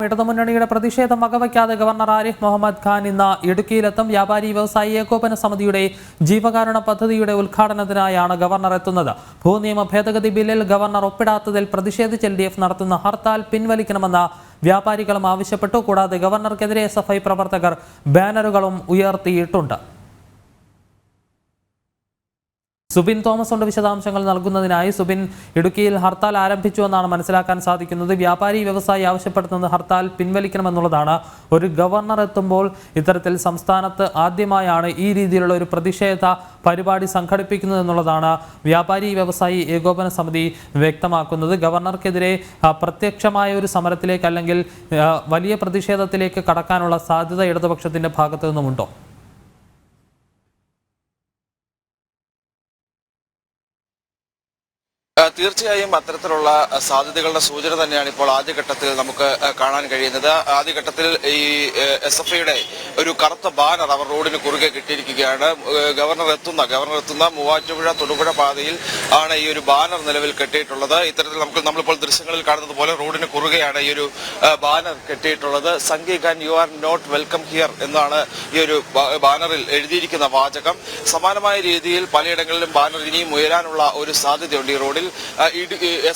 ഇടതുമുന്നണിയുടെ പ്രതിഷേധം വകവയ്ക്കാതെ ഗവർണർ ആരിഫ് മുഹമ്മദ് ഖാൻ ഇന്ന് ഇടുക്കിയിലെത്തും. വ്യാപാരി വ്യവസായി ഏകോപന സമിതിയുടെ ജീവകാരുണ്യ പദ്ധതിയുടെ ഉദ്ഘാടനത്തിനായാണ് ഗവർണർ എത്തുന്നത്. ഭൂനിയമ ഭേദഗതി ബില്ലിൽ ഗവർണർ ഒപ്പിടാത്തതിൽ പ്രതിഷേധിച്ച് LDF നടത്തുന്ന ഹർത്താൽ പിൻവലിക്കണമെന്ന് വ്യാപാരികളും ആവശ്യപ്പെട്ടു. കൂടാതെ ഗവർണർക്കെതിരെ SFI പ്രവർത്തകർ ബാനറുകളും ഉയർത്തിയിട്ടുണ്ട്. സുബിൻ തോമസ് ഉണ്ട് വിശദാംശങ്ങൾ നൽകുന്നതിനായി. സുബിൻ, ഇടുക്കിയിൽ ഹർത്താൽ ആരംഭിച്ചുവെന്നാണ് മനസ്സിലാക്കാൻ സാധിക്കുന്നത്. വ്യാപാരി വ്യവസായി ആവശ്യപ്പെടുന്നത് ഹർത്താൽ പിൻവലിക്കണമെന്നുള്ളതാണ്. ഒരു ഗവർണർ എത്തുമ്പോൾ ഇത്തരത്തിൽ സംസ്ഥാനത്ത് ആദ്യമായാണ് ഈ രീതിയിലുള്ള ഒരു പ്രതിഷേധ പരിപാടി സംഘടിപ്പിക്കുന്നത് എന്നുള്ളതാണ് വ്യാപാരി വ്യവസായി ഏകോപന സമിതി വ്യക്തമാക്കുന്നത്. ഗവർണർക്കെതിരെ പ്രത്യക്ഷമായ ഒരു സമരത്തിലേക്ക് അല്ലെങ്കിൽ വലിയ പ്രതിഷേധത്തിലേക്ക് കടക്കാനുള്ള സാധ്യത ഇടതുപക്ഷത്തിന്റെ ഭാഗത്തു നിന്നുമുണ്ടോ? തീർച്ചയായും അത്തരത്തിലുള്ള സാധ്യതകളുടെ സൂചന തന്നെയാണ് ഇപ്പോൾ ആദ്യഘട്ടത്തിൽ നമുക്ക് കാണാൻ കഴിയുന്നത്. ആദ്യഘട്ടത്തിൽ ഈ SFIയുടെ ഒരു കറുത്ത ബാനർ അവർ റോഡിന് കുറുകെ കിട്ടിയിരിക്കുകയാണ്. ഗവർണർ എത്തുന്ന മൂവാറ്റുപുഴ തൊടുപുഴ പാതയിൽ ആണ് ഈ ഒരു ബാനർ നിലവിൽ കെട്ടിയിട്ടുള്ളത്. ഇത്തരത്തിൽ നമ്മളിപ്പോൾ ദൃശ്യങ്ങളിൽ കാണുന്നത് പോലെ റോഡിന് കുറുകെയാണ് ഈ ഒരു ബാനർ കെട്ടിയിട്ടുള്ളത്. Sanghi Khan you are not welcome here എന്നാണ് ഈ ഒരു ബാനറിൽ എഴുതിയിരിക്കുന്ന വാചകം. സമാനമായ രീതിയിൽ പലയിടങ്ങളിലും ബാനർ ഇനിയും ഉയരാനുള്ള ഒരു സാധ്യതയുണ്ട്. ഈ റോഡിൽ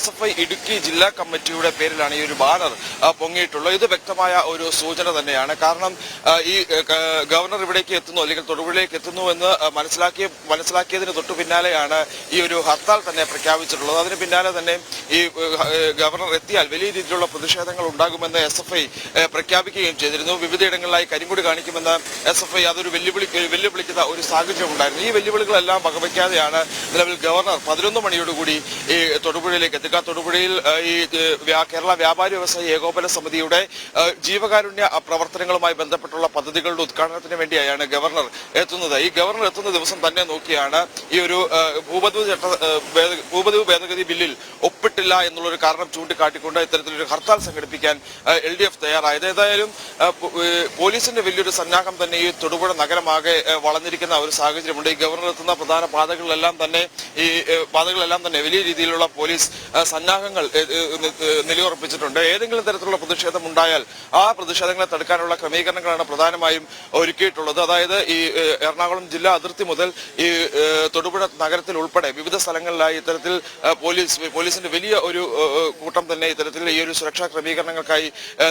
SFI ഇടുക്കി ജില്ലാ കമ്മിറ്റിയുടെ പേരിലാണ് ഈ ഒരു ബാനർ പൊങ്ങിയിട്ടുള്ളത്. ഇത് വ്യക്തമായ ഒരു സൂചന തന്നെയാണ്. കാരണം ഈ ഗവർണർ ഇവിടേക്ക് എത്തുന്നു അല്ലെങ്കിൽ തൊടുപുഴയിലേക്ക് എത്തുന്നു എന്ന് മനസ്സിലാക്കിയതിന് തൊട്ടു പിന്നാലെയാണ് ഈ ഒരു ഹർത്താൽ തന്നെ പ്രഖ്യാപിച്ചിട്ടുള്ളത്. അതിന് പിന്നാലെ തന്നെ ഈ ഗവർണർ എത്തിയാൽ വലിയ രീതിയിലുള്ള പ്രതിഷേധങ്ങൾ ഉണ്ടാകുമെന്ന് SFI പ്രഖ്യാപിക്കുകയും ചെയ്തിരുന്നു. വിവിധയിടങ്ങളിലായി കരിങ്കൊടി കാണിക്കുമെന്ന് SFI അതൊരു വെല്ലുവിളിക്കുന്ന ഒരു സാഹചര്യം ഉണ്ടായിരുന്നു. ഈ വെല്ലുവിളികളെല്ലാം വകവയ്ക്കാതെയാണ് നിലവിൽ ഗവർണർ 11 മണിയോടുകൂടി ഈ തൊടുപുഴയിലേക്ക് എത്തുക. തൊടുപുഴയിൽ ഈ കേരള വ്യാപാരി വ്യവസായി ഏകോപന സമിതിയുടെ ജീവകാരുണ്യ പ്രവർത്തനങ്ങളുമായി ബന്ധപ്പെട്ടുള്ള പദ്ധതികളുടെ ഉദ്ഘാടനത്തിന് വേണ്ടിയാണ് ഗവർണർ എത്തുന്നത്. ഈ ഗവർണർ എത്തുന്ന ദിവസം തന്നെ നോക്കിയാണ് ഈ ഒരു ഭൂപതിവ് ഭേദഗതി ബില്ലിൽ ഒപ്പിട്ടില്ല എന്നുള്ളൊരു കാരണം ചൂണ്ടിക്കാട്ടിക്കൊണ്ട് ഇത്തരത്തിലൊരു ഹർത്താൽ സംഘടിപ്പിക്കാൻ LDF തയ്യാറായത്. ഏതായാലും പോലീസിന്റെ വലിയൊരു സന്നാഹം തന്നെ ഈ തൊടുപുഴ നഗരമാകെ വളഞ്ഞിരിക്കുന്ന ഒരു സാഹചര്യമുണ്ട്. ഈ ഗവർണർ എത്തുന്ന പ്രധാന പാതകളിലെല്ലാം തന്നെ വലിയ രീതിയിലുള്ള പോലീസ് സന്നാഹങ്ങൾ നിലയുറപ്പിച്ചിട്ടുണ്ട്. ഏതെങ്കിലും തരത്തിലുള്ള പ്രതിഷേധം ഉണ്ടായാൽ ആ പ്രതിഷേധങ്ങളെ തടുക്കാനുള്ള ക്രമീകരണങ്ങളാണ് പ്രധാനമായും ഒരുക്കിയിട്ടുള്ളത്. അതായത് ഈ എറണാകുളം ജില്ലാ അതിർത്തി മുതൽ ഈ തൊടുപുഴ നഗരത്തിൽ ഉൾപ്പെടെ വിവിധ സ്ഥലങ്ങളിലായി ഇത്തരത്തിൽ പോലീസിന്റെ വലിയ ഒരു കൂട്ടം തന്നെ ഇത്തരത്തിൽ ഈ ഒരു സുരക്ഷാ ക്രമീകരണങ്ങൾക്കായി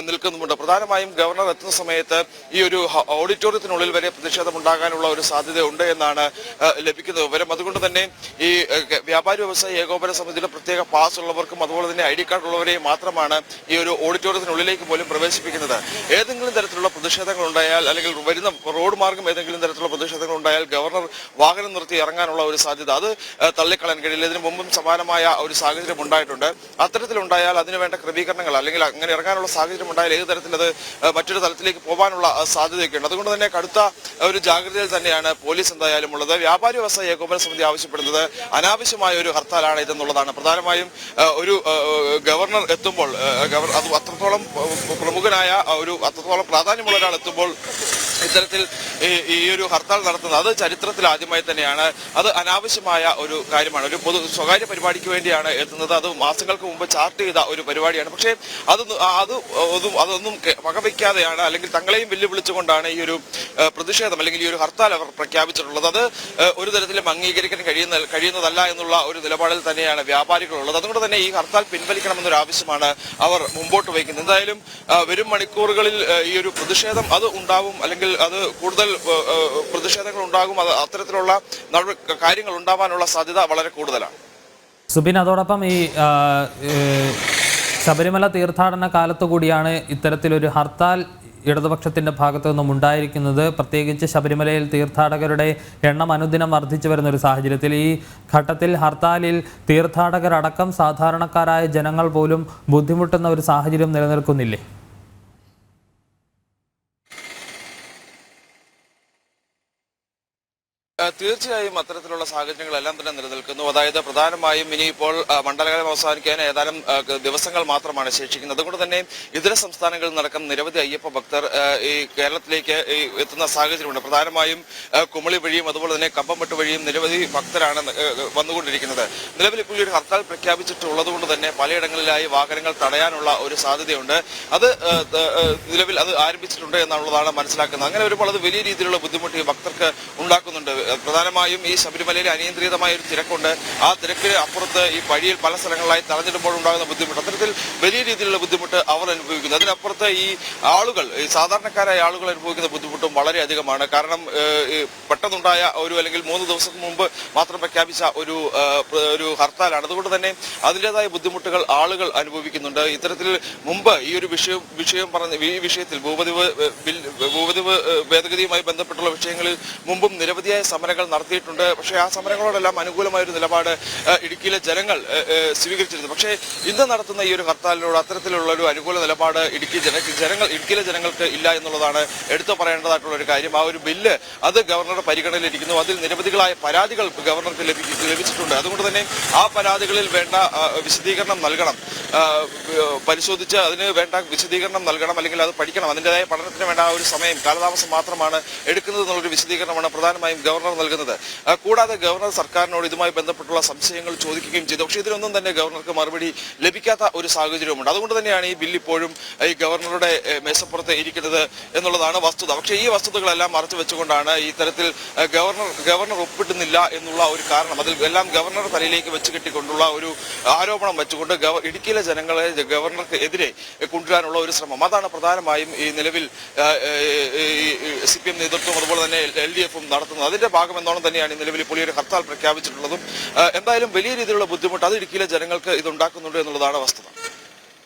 നിൽക്കുന്നുമുണ്ട്. പ്രധാനമായും ഗവർണർ എത്തുന്ന സമയത്ത് ഈ ഒരു ഓഡിറ്റോറിയത്തിനുള്ളിൽ വരെ പ്രതിഷേധം ഉണ്ടാകാനുള്ള ഒരു സാധ്യത ഉണ്ട് എന്നാണ് ലഭിക്കുന്ന വിവരം. അതുകൊണ്ട് തന്നെ ഈ വ്യാപാരി വ്യവസായി ഏകോപന സമിതിയുടെ പ്രത്യേക പാസ് ഉള്ളവർക്കും അതുപോലെ തന്നെ ID കാർഡ് ഉള്ളവരെയും മാത്രമാണ് ഈ ഒരു ഓഡിറ്റോറിയത്തിനുള്ളിലേക്ക് പോലും പ്രവേശിപ്പിക്കുന്നത്. ഏതെങ്കിലും തരത്തിലുള്ള പ്രതിഷേധങ്ങൾ ഉണ്ടായാൽ അല്ലെങ്കിൽ വരുന്ന റോഡ് മാർഗം ഏതെങ്കിലും തരത്തിലുള്ള പ്രതിഷേധങ്ങൾ ഉണ്ടായാൽ ഗവർണർ വാഹനം നിർത്തി ഇറങ്ങാനുള്ള ഒരു സാധ്യത അത് തള്ളിക്കളയാൻ കഴിയില്ല. ഇതിനു മുമ്പും സമാനമായ ഒരു സാഹചര്യം ഉണ്ടായിട്ടുണ്ട്. അത്തരത്തിലുണ്ടായാൽ അതിനുവേണ്ട ക്രമീകരണങ്ങൾ അല്ലെങ്കിൽ അങ്ങനെ ഇറങ്ങാനുള്ള സാഹചര്യം ഉണ്ടായാൽ ഏത് തരത്തിൽ അത് മറ്റൊരു തലത്തിലേക്ക് പോകാനുള്ള സാധ്യതയൊക്കെയുണ്ട്. അതുകൊണ്ട് തന്നെ കടുത്ത ഒരു ജാഗ്രതയിൽ തന്നെയാണ് പോലീസ് എന്തായാലും ഉള്ളത്. വ്യാപാരി വ്യവസായി ഏകോപന സമിതി ആവശ്യപ്പെടുന്നത് അനാവശ്യമായ ഒരു ഹർത്താലാണ് ഇതെന്നുള്ളതാണ്. പ്രധാനമായും ഒരു ഗവർണർ എത്തുമ്പോൾ അത് അത്രത്തോളം പ്രമുഖനായ അത്രത്തോളം പ്രാധാന്യമുള്ള ഒരാൾ എത്തുമ്പോൾ ഇത്തരത്തിൽ ഈ ഒരു ഹർത്താൽ നടത്തുന്നത് അത് ചരിത്രത്തിൽ ആദ്യമായി തന്നെയാണ്. അത് അനാവശ്യമായ ഒരു കാര്യമാണ്. ഒരു സ്വകാര്യ പരിപാടിക്ക് വേണ്ടിയാണ് എത്തുന്നത്. അത് മാസങ്ങൾക്ക് മുമ്പ് ചാർട്ട് ചെയ്ത ഒരു പരിപാടിയാണ്. പക്ഷേ അതൊന്നും വകവയ്ക്കാതെയാണ് അല്ലെങ്കിൽ തങ്ങളെയും വെല്ലുവിളിച്ചുകൊണ്ടാണ് ഈ ഒരു പ്രതിഷേധം അല്ലെങ്കിൽ ഈ ഒരു ഹർത്താൽ അവർ പ്രഖ്യാപിച്ചിട്ടുള്ളത്. അത് ഒരു തരത്തിലും അംഗീകരിക്കാൻ കഴിയുന്നതല്ല എന്നുള്ള ഒരു നിലപാടിൽ തന്നെയാണ് വ്യാപാരികളുള്ളത്. അതുകൊണ്ട് തന്നെ ഈ ഹർത്താൽ പിൻവലിക്കണമെന്നൊരു ആവശ്യമാണ് അവർ മുമ്പോട്ട് വയ്ക്കുന്നത്. എന്തായാലും വരും മണിക്കൂറുകളിൽ ഈ ഒരു പ്രതിഷേധം അത് ഉണ്ടാവും അല്ലെങ്കിൽ അത് കൂടുതൽ പ്രതിഷേധങ്ങൾ ഉണ്ടാകും. അത്തരത്തിലുള്ള കാര്യങ്ങൾ ഉണ്ടാവാനുള്ള സാധ്യത വളരെ കൂടുതലാണ്. സുബിൻ, അതോടൊപ്പം ഈ ശബരിമല തീർത്ഥാടന കാലത്തു കൂടിയാണ് ഇത്തരത്തിലൊരു ഹർത്താൽ ഇടതുപക്ഷത്തിൻ്റെ ഭാഗത്തു നിന്നും ഉണ്ടായിരിക്കുന്നത്. പ്രത്യേകിച്ച് ശബരിമലയിൽ തീർത്ഥാടകരുടെ എണ്ണം അനുദിനം വർദ്ധിച്ചു വരുന്ന ഒരു സാഹചര്യത്തിൽ ഈ ഘട്ടത്തിൽ ഹർത്താലിൽ തീർത്ഥാടകരടക്കം സാധാരണക്കാരായ ജനങ്ങൾ പോലും ബുദ്ധിമുട്ടുന്ന ഒരു സാഹചര്യം നിലനിൽക്കുന്നില്ലേ? തീർച്ചയായും അത്തരത്തിലുള്ള സാഹചര്യങ്ങളെല്ലാം തന്നെ നിലനിൽക്കുന്നു. അതായത് പ്രധാനമായും ഇനിയിപ്പോൾ മണ്ഡലകാലം അവസാനിക്കാൻ ഏതാനും ദിവസങ്ങൾ മാത്രമാണ് ശേഷിക്കുന്നത്. അതുകൊണ്ട് തന്നെ ഇതര സംസ്ഥാനങ്ങളിൽ നടക്കുന്ന നിരവധി അയ്യപ്പ ഭക്തർ ഈ കേരളത്തിലേക്ക് എത്തുന്ന സാഹചര്യമുണ്ട്. പ്രധാനമായും കുമളി വഴിയും അതുപോലെ തന്നെ കമ്പംമെട്ട് വഴിയും നിരവധി ഭക്തരാണ് വന്നുകൊണ്ടിരിക്കുന്നത്. നിലവിൽ ഇപ്പോൾ ഒരു ഹർത്താൽ പ്രഖ്യാപിച്ചിട്ടുള്ളത് കൊണ്ട് തന്നെ പലയിടങ്ങളിലായി വാഹനങ്ങൾ തടയാനുള്ള ഒരു സാധ്യതയുണ്ട്. അത് നിലവിൽ അത് ആരംഭിച്ചിട്ടുണ്ട് എന്നുള്ളതാണ് മനസ്സിലാക്കുന്നത്. അങ്ങനെ വരുമ്പോൾ അത് വലിയ രീതിയിലുള്ള ബുദ്ധിമുട്ട് ഈ ഭക്തർക്ക് ഉണ്ടാക്കുന്നുണ്ട്. പ്രധാനമായും ഈ ശബരിമലയിൽ അനിയന്ത്രിതമായ ഒരു തിരക്കുണ്ട്. ആ തിരക്കിന് അപ്പുറത്ത് ഈ വഴിയിൽ പല സ്ഥലങ്ങളിലായി തടഞ്ഞിടുമ്പോൾ ഉണ്ടാകുന്ന ബുദ്ധിമുട്ട്, അത്തരത്തിൽ വലിയ രീതിയിലുള്ള ബുദ്ധിമുട്ട് അവർ അനുഭവിക്കുന്നു. അതിനപ്പുറത്ത് ഈ ആളുകൾ, ഈ സാധാരണക്കാരായ ആളുകൾ അനുഭവിക്കുന്ന ബുദ്ധിമുട്ടും വളരെ അധികമാണ്. കാരണം പെട്ടെന്നുണ്ടായ അല്ലെങ്കിൽ 3 ദിവസം മുമ്പ് മാത്രം പ്രഖ്യാപിച്ച ഒരു ഹർത്താലാണ്. അതുകൊണ്ട് തന്നെ അതിൻ്റെതായ ബുദ്ധിമുട്ടുകൾ ആളുകൾ അനുഭവിക്കുന്നുണ്ട്. ഇത്തരത്തിൽ മുമ്പ് ഈ ഒരു വിഷയം പറഞ്ഞ ഈ വിഷയത്തിൽ ഭൂപതിവ് ഭേദഗതിയുമായി ബന്ധപ്പെട്ടുള്ള വിഷയങ്ങളിൽ മുമ്പും നിരവധിയായ സമരങ്ങൾ നടത്തിയിട്ടുണ്ട്. പക്ഷേ ആ സമരങ്ങളോടെല്ലാം അനുകൂലമായ ഒരു നിലപാട് ഇടുക്കിയിലെ ജനങ്ങൾ സ്വീകരിച്ചിരുന്നു. പക്ഷേ ഇന്ന് നടത്തുന്ന ഈ ഒരു ഹർത്താലിനോട് അത്തരത്തിലുള്ള ഒരു അനുകൂല നിലപാട് ഇടുക്കിയിലെ ജനങ്ങൾക്ക് ഇല്ല എന്നുള്ളതാണ് എടുത്തു പറയേണ്ടതായിട്ടുള്ള ഒരു കാര്യം. ആ ഒരു ബില്ല് അത് ഗവർണറുടെ പരിഗണനയിലിരിക്കുന്നു. അതിൽ നിരവധികളായ പരാതികൾ ഗവർണർക്ക് ലഭിച്ചിട്ടുണ്ട്. അതുകൊണ്ട് തന്നെ ആ പരാതികളിൽ വേണ്ട വിശദീകരണം നൽകണം, പരിശോധിച്ച് അതിന് വേണ്ട വിശദീകരണം നൽകണം, അല്ലെങ്കിൽ അത് പഠിക്കണം. അതിൻ്റെതായ പഠനത്തിന് വേണ്ട ആ ഒരു സമയം കാലതാമസം മാത്രമാണ് എടുക്കുന്നത് എന്നുള്ളൊരു വിശദീകരണമാണ് പ്രധാനമായും ഗവർണർ നൽകുന്നത്. കൂടാതെ ഗവർണർ സർക്കാരിനോട് ഇതുമായി ബന്ധപ്പെട്ടുള്ള സംശയങ്ങൾ ചോദിക്കുകയും ചെയ്തു. പക്ഷേ ഇതിനൊന്നും തന്നെ ഗവർണർക്ക് മറുപടി ലഭിക്കാത്ത ഒരു സാഹചര്യമുണ്ട്. അതുകൊണ്ട് തന്നെയാണ് ഈ ബില്ല് ഇപ്പോഴും ഈ ഗവർണറുടെ മേശപ്പുറത്ത് ഇരിക്കുന്നത് എന്നുള്ളതാണ് വസ്തുത. പക്ഷേ ഈ വസ്തുതകളെല്ലാം മറച്ചു വെച്ചുകൊണ്ടാണ് ഈ തരത്തിൽ ഗവർണർ ഒപ്പിടുന്നില്ല എന്നുള്ള ഒരു കാരണം, അതിൽ എല്ലാം ഗവർണർ തലയിലേക്ക് വെച്ച് കെട്ടിക്കൊണ്ടുള്ള ഒരു ആരോപണം വെച്ചുകൊണ്ട് ഇടുക്കിയിലെ ജനങ്ങളെ ഗവർണർക്ക് എതിരെ കൊണ്ടുവരാനുള്ള ഒരു ശ്രമം, അതാണ് പ്രധാനമായും ഈ നിലവിൽ CPM നേതൃത്വം അതുപോലെ തന്നെ LDF-ഉം നടത്തുന്നത്. അതിന്റെ ഭാഗം എന്നോണം തന്നെയാണ് നിലവിൽ ഇപ്പോൾ ഒരു ഹർത്താൽ പ്രഖ്യാപിച്ചിട്ടുള്ളതും. എന്തായാലും വലിയ രീതിയിലുള്ള ബുദ്ധിമുട്ട് അത് ഇടുക്കിയിലെ ജനങ്ങൾക്ക് ഇതുണ്ടാക്കുന്നുണ്ട് എന്നുള്ളതാണ് വസ്തുത.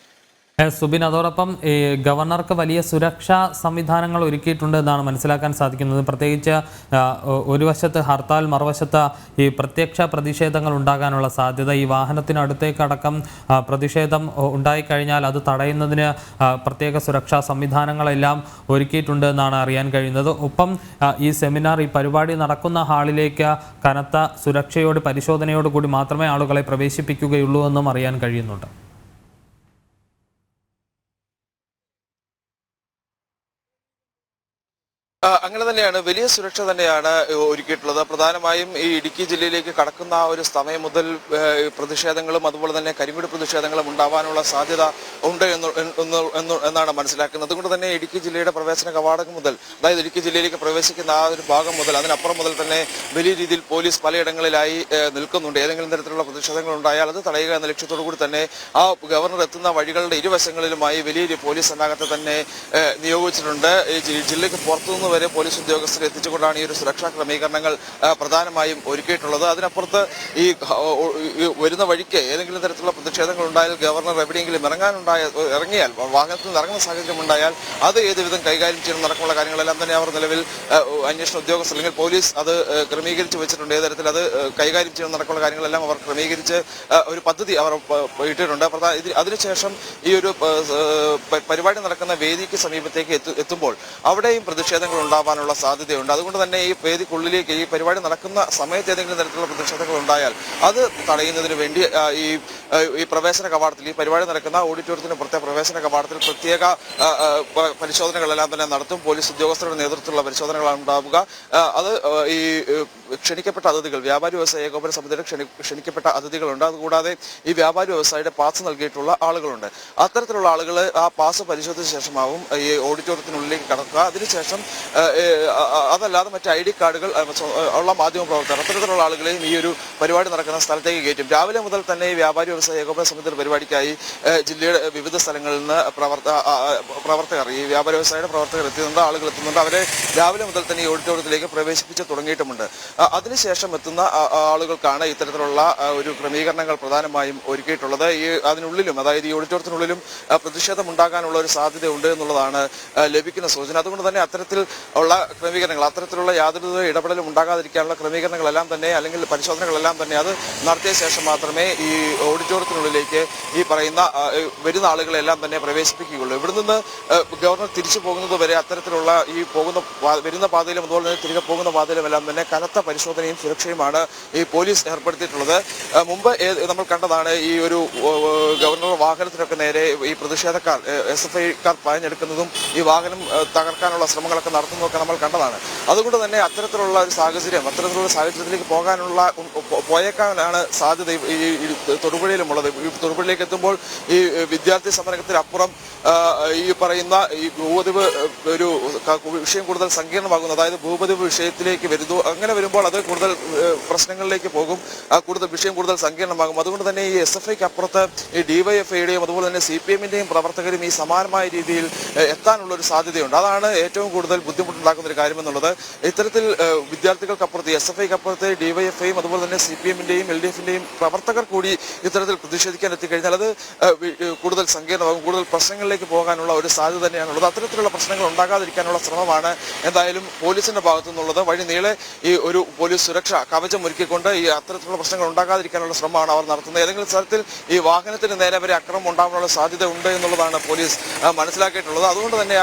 സുബിൻ, അതോടൊപ്പം ഈ ഗവർണർക്ക് വലിയ സുരക്ഷാ സംവിധാനങ്ങൾ ഒരുക്കിയിട്ടുണ്ട് എന്നാണ് മനസ്സിലാക്കാൻ സാധിക്കുന്നത്. പ്രത്യേകിച്ച് ഒരു വശത്ത് ഹർത്താൽ, മറുവശത്ത് ഈ പ്രത്യക്ഷ പ്രതിഷേധങ്ങൾ ഉണ്ടാകാനുള്ള സാധ്യത, ഈ വാഹനത്തിനടുത്തേക്കടക്കം പ്രതിഷേധം ഉണ്ടായിക്കഴിഞ്ഞാൽ അത് തടയുന്നതിന് പ്രത്യേക സുരക്ഷാ സംവിധാനങ്ങളെല്ലാം ഒരുക്കിയിട്ടുണ്ട് എന്നാണ് അറിയാൻ കഴിയുന്നത്. ഒപ്പം ഈ സെമിനാർ, ഈ പരിപാടി നടക്കുന്ന ഹാളിലേക്ക് കനത്ത സുരക്ഷയോട് പരിശോധനയോടുകൂടി മാത്രമേ ആളുകളെ പ്രവേശിപ്പിക്കുകയുള്ളൂ എന്നും അറിയാൻ കഴിയുന്നുണ്ട്. അങ്ങനെ തന്നെയാണ്, വലിയ സുരക്ഷ തന്നെയാണ് ഒരുക്കിയിട്ടുള്ളത്. പ്രധാനമായും ഈ ഇടുക്കി ജില്ലയിലേക്ക് കടക്കുന്ന ആ ഒരു സമയം മുതൽ പ്രതിഷേധങ്ങളും അതുപോലെ തന്നെ കരിങ്കൊടി പ്രതിഷേധങ്ങളും ഉണ്ടാവാനുള്ള സാധ്യത ഉണ്ട് എന്നാണ് മനസ്സിലാക്കുന്നത്. അതുകൊണ്ട് തന്നെ ഇടുക്കി ജില്ലയുടെ പ്രവേശന കവാടം മുതൽ, അതായത് ഇടുക്കി ജില്ലയിലേക്ക് പ്രവേശിക്കുന്ന ആ ഒരു ഭാഗം മുതൽ അതിനപ്പുറം മുതൽ തന്നെ വലിയ രീതിയിൽ പോലീസ് പലയിടങ്ങളിലായി നിൽക്കുന്നുണ്ട്. ഏതെങ്കിലും തരത്തിലുള്ള പ്രതിഷേധങ്ങൾ ഉണ്ടായാൽ അത് തടയുക എന്ന ലക്ഷ്യത്തോടു കൂടി തന്നെ ആ ഗവർണർ എത്തുന്ന വഴികളുടെ ഇരുവശങ്ങളിലുമായി വലിയൊരു പോലീസ് സന്നാഹത്തെ തന്നെ നിയോഗിച്ചിട്ടുണ്ട്. ജില്ലയ്ക്ക് പുറത്തുനിന്ന് വരെ പോലീസ് ഉദ്യോഗസ്ഥരെ എത്തിച്ചുകൊണ്ടാണ് ഈ ഒരു സുരക്ഷാ ക്രമീകരണങ്ങൾ പ്രധാനമായും ഒരുക്കിയിട്ടുള്ളത്. അതിനപ്പുറത്ത് ഈ വരുന്ന വഴിക്ക് ഏതെങ്കിലും തരത്തിലുള്ള പ്രതിഷേധങ്ങൾ ഉണ്ടായാൽ ഗവർണർ എവിടെയെങ്കിലും ഇറങ്ങിയാൽ, വാഹനത്തിൽ നിന്ന് ഇറങ്ങുന്ന സാഹചര്യം ഉണ്ടായാൽ അത് ഏതുവിധം കൈകാര്യം ചെയ്യണം നടക്കുള്ള കാര്യങ്ങളെല്ലാം തന്നെ അവർ നിലവിൽ അന്വേഷണ ഉദ്യോഗസ്ഥർ അല്ലെങ്കിൽ പോലീസ് അത് ക്രമീകരിച്ച് വെച്ചിട്ടുണ്ട്. ഏത് തരത്തിൽ അത് കൈകാര്യം ചെയ്യണം നടക്കുള്ള കാര്യങ്ങളെല്ലാം അവർ ക്രമീകരിച്ച് ഒരു പദ്ധതി അവർ ഇട്ടിട്ടുണ്ട്. അതിനുശേഷം ഈ ഒരു പരിപാടി നടക്കുന്ന വേദിക്ക് സമീപത്തേക്ക് എത്തുമ്പോൾ അവിടെയും പ്രതിഷേധങ്ങൾ ഉണ്ടാവാനുള്ള സാധ്യതയുണ്ട്. അതുകൊണ്ട് തന്നെ ഈ വേദിക്കുള്ളിലേക്ക് ഈ പരിപാടി നടക്കുന്ന സമയത്ത് ഏതെങ്കിലും തരത്തിലുള്ള പ്രതിഷേധങ്ങൾ ഉണ്ടായാൽ അത് തടയുന്നതിന് വേണ്ടി ഈ പ്രവേശന കവാടത്തിൽ, ഈ പരിപാടി നടക്കുന്ന ഓഡിറ്റോറിയത്തിന് പുറത്തെ പ്രവേശന കവാടത്തിൽ പ്രത്യേക പരിശോധനകളെല്ലാം തന്നെ നടത്തും. പോലീസ് ഉദ്യോഗസ്ഥരുടെ നേതൃത്വത്തിലുള്ള പരിശോധനകളാണ് ഉണ്ടാവുക. അത് ഈ ക്ഷണിക്കപ്പെട്ട അതിഥികൾ, വ്യാപാരി വ്യവസായ ഏകോപന സമിതിയുടെ ക്ഷണിക്കപ്പെട്ട അതിഥികളുണ്ട്. അതുകൂടാതെ ഈ വ്യാപാരി വ്യവസായിയുടെ പാസ് നൽകിയിട്ടുള്ള ആളുകളുണ്ട്. അത്തരത്തിലുള്ള ആളുകൾ ആ പാസ് പരിശോധിച്ച ശേഷമാവും ഈ ഓഡിറ്റോറിയത്തിനുള്ളിലേക്ക് കടക്കുക. അതിനുശേഷം അതല്ലാതെ മറ്റ് ID കാർഡുകൾ ഉള്ള മാധ്യമപ്രവർത്തകർ, അത്തരത്തിലുള്ള ആളുകളെയും ഈ ഒരു പരിപാടി നടക്കുന്ന സ്ഥലത്തേക്ക് കയറ്റും. രാവിലെ മുതൽ തന്നെ ഈ വ്യാപാരി വ്യവസായ ഏകോപന സമിതിയുടെ പരിപാടിക്കായി ജില്ലയുടെ വിവിധ സ്ഥലങ്ങളിൽ നിന്ന് പ്രവർത്തകർ, ഈ വ്യാപാര വ്യവസായയുടെ പ്രവർത്തകർ എത്തുന്നുണ്ട്, ആളുകൾ എത്തുന്നുണ്ട്. അവരെ രാവിലെ മുതൽ തന്നെ ഈ ഓഡിറ്റോറിയത്തിലേക്ക് പ്രവേശിപ്പിച്ച് തുടങ്ങിയിട്ടുമുണ്ട്. അതിനുശേഷം എത്തുന്ന ആളുകൾക്കാണ് ഇത്തരത്തിലുള്ള ഒരു ക്രമീകരണങ്ങൾ പ്രധാനമായും ഒരുക്കിയിട്ടുള്ളത്. അതിനുള്ളിലും, അതായത് ഈ ഓഡിറ്റോറിയത്തിനുള്ളിലും പ്രതിഷേധം ഉണ്ടാകാനുള്ള ഒരു സാധ്യതയുണ്ട് എന്നുള്ളതാണ് ലഭിക്കുന്ന സൂചന. അതുകൊണ്ട് തന്നെ അത്തരത്തിൽ ഉള്ള ക്രമീകരണങ്ങൾ, അത്തരത്തിലുള്ള യാതൊരു ഇടപെടലും ഉണ്ടാകാതിരിക്കാനുള്ള ക്രമീകരണങ്ങളെല്ലാം തന്നെ, അല്ലെങ്കിൽ പരിശോധനകളെല്ലാം തന്നെ അത് നടത്തിയ ശേഷം മാത്രമേ ഈ ഓഡിറ്റോറിയത്തിനുള്ളിലേക്ക് ഈ പറയുന്ന വരുന്ന ആളുകളെല്ലാം തന്നെ പ്രവേശിപ്പിക്കുകയുള്ളൂ. ഇവിടെ നിന്ന് ഗവർണർ തിരിച്ചു പോകുന്നത് വരെ അത്തരത്തിലുള്ള ഈ വരുന്ന പാതയിലും അതുപോലെ തന്നെ തിരികെ പോകുന്ന പാതയിലും എല്ലാം തന്നെ കനത്ത പരിശോധനയും സുരക്ഷയുമാണ് ഈ പോലീസ് ഏർപ്പെടുത്തിയിട്ടുള്ളത്. മുമ്പ് നമ്മൾ കണ്ടതാണ് ഈ ഒരു ഗവർണർ വാഹനത്തിനൊക്കെ നേരെ ഈ പ്രതിഷേധക്കാർ SFIക്കാർ പാഞ്ഞെടുക്കുന്നതും ഈ വാഹനം തകർക്കാനുള്ള ശ്രമങ്ങളൊക്കെ നടത്തുന്നതൊക്കെ നമ്മൾ കണ്ടതാണ്. അതുകൊണ്ട് തന്നെ അത്തരത്തിലുള്ള സാഹചര്യത്തിലേക്ക് പോയേക്കാനാണ് സാധ്യത ഈ തൊടുപുഴയിലുമുള്ളത്. ഈ തൊടുപുഴയിലേക്ക് എത്തുമ്പോൾ ഈ വിദ്യാർത്ഥി സമരത്തിനപ്പുറം ഈ പറയുന്ന ഈ ഭൂപതിവ് ഒരു വിഷയം കൂടുതൽ സങ്കീർണമാകുന്നു. അതായത് ഭൂപതിവ് വിഷയത്തിലേക്ക് വരുന്നു. അങ്ങനെ വരുമ്പോൾ അത് കൂടുതൽ പ്രശ്നങ്ങളിലേക്ക് പോകും, വിഷയം കൂടുതൽ സങ്കീർണമാകും. അതുകൊണ്ട് തന്നെ ഈ SFIക്ക് അപ്പുറത്ത് ഈ DYFIയുടെയും അതുപോലെ തന്നെ CPMന്റെയും പ്രവർത്തകരും ഈ സമാനമായ രീതിയിൽ എത്താനുള്ള ഒരു സാധ്യതയുണ്ട്. അതാണ് ഏറ്റവും കൂടുതൽ ബുദ്ധിമുട്ടുണ്ടാക്കുന്ന ഒരു കാര്യമെന്നുള്ളത്. ഇത്തരത്തിൽ വിദ്യാർത്ഥികൾക്കപ്പുറത്ത് SFIക്കപ്പുറത്ത് DYFIയും അതുപോലെ തന്നെ CPMന്റെയും LDFന്റെയും പ്രവർത്തകർ കൂടി ഇത്തരത്തിൽ പ്രതിഷേധിക്കാൻ എത്തിക്കഴിഞ്ഞാൽ അത് കൂടുതൽ സങ്കീർണമാകും, കൂടുതൽ പ്രശ്നങ്ങളിലേക്ക് പോകാനുള്ള ഒരു സാധ്യത തന്നെയാണുള്ളത്. അത്തരത്തിലുള്ള പ്രശ്നങ്ങൾ ഉണ്ടാകാതിരിക്കാനുള്ള ശ്രമമാണ് എന്തായാലും പോലീസിന്റെ ഭാഗത്തു നിന്നുള്ളത്. വഴി നീളെ ഈ ഒരു പോലീസ് സുരക്ഷ കവചം ഒരുക്കിക്കൊണ്ട് ഈ അത്തരത്തിലുള്ള പ്രശ്നങ്ങൾ ഉണ്ടാകാതിരിക്കാനുള്ള ശ്രമമാണ് അവർ നടത്തുന്നത്. ഏതെങ്കിലും സ്ഥലത്തിൽ ഈ വാഹനത്തിന് നേരെ വരെ അക്രമം ഉണ്ടാകാനുള്ള സാധ്യത ഉണ്ട് എന്നുള്ളതാണ് പോലീസ് മനസ്സിലാക്കിയിട്ടുള്ളത്. അതുകൊണ്ട് തന്നെ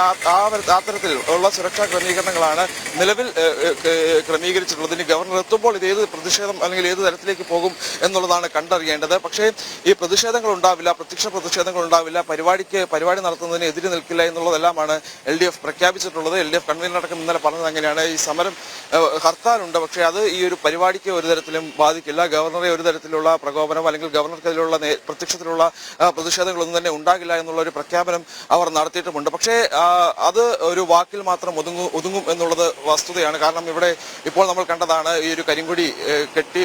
അത്തരത്തിൽ ഉള്ള സുരക്ഷാ ക്രമീകരണങ്ങളാണ് നിലവിൽ ക്രമീകരിച്ചിട്ടുള്ളത്. ഇനി ഗവർണർ എത്തുമ്പോൾ ഇത് ഏത് പ്രതിഷേധം അല്ലെങ്കിൽ ഏത് തരത്തിലേക്ക് പോകും എന്നുള്ളതാണ് കണ്ടറിയേണ്ടത്. പക്ഷേ ഈ പ്രതിഷേധങ്ങൾ ഉണ്ടാവില്ല, പ്രത്യക്ഷ പ്രതിഷേധങ്ങൾ ഉണ്ടാവില്ല, പരിപാടി നടത്തുന്നതിന് എതിര് നിൽക്കില്ല എന്നുള്ളതെല്ലാമാണ് LDF പ്രഖ്യാപിച്ചിട്ടുള്ളത്. LDF കൺവീനർ അടക്കം ഇന്നലെ പറഞ്ഞത് അങ്ങനെയാണ്. ഈ സമരം ഹർത്താലുണ്ട്, പക്ഷേ അത് ഈ ഒരു പരിപാടിക്ക് ഒരു തരത്തിലും ബാധിക്കില്ല. ഗവർണറെ ഒരു തരത്തിലുള്ള പ്രകോപനം അല്ലെങ്കിൽ ഗവർണർക്കെതിരെയുള്ള പ്രത്യക്ഷത്തിലുള്ള പ്രതിഷേധങ്ങളൊന്നും തന്നെ ഉണ്ടാകില്ല എന്നുള്ള ഒരു പ്രഖ്യാപനം അവർ നടത്തിയിട്ടുമുണ്ട്. പക്ഷേ അത് ഒരു വാക്കിൽ മാത്രം ഒതുങ്ങും എന്നുള്ളത് വസ്തുതയാണ്. കാരണം ഇവിടെ ഇപ്പോൾ നമ്മൾ കണ്ടതാണ് ഈ ഒരു കരിങ്കൊടി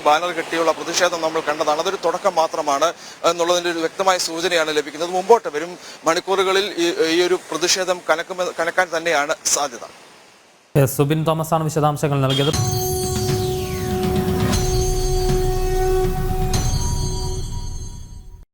ബാനർ കെട്ടിയുള്ള പ്രതിഷേധം നമ്മൾ കണ്ടതാണ്. അതൊരു തുടക്കം മാത്രമാണ് എന്നുള്ളതിന്റെ ഒരു വ്യക്തമായ സൂചനയാണ് ലഭിക്കുന്നത്. മുമ്പോട്ട് വരും മണിക്കൂറുകളിൽ ഈ ഒരു പ്രതിഷേധം കനക്കാൻ തന്നെയാണ് സാധ്യത. സുബിൻ തോമസ് ആണ് വിശദാംശങ്ങൾ നൽകിയത്.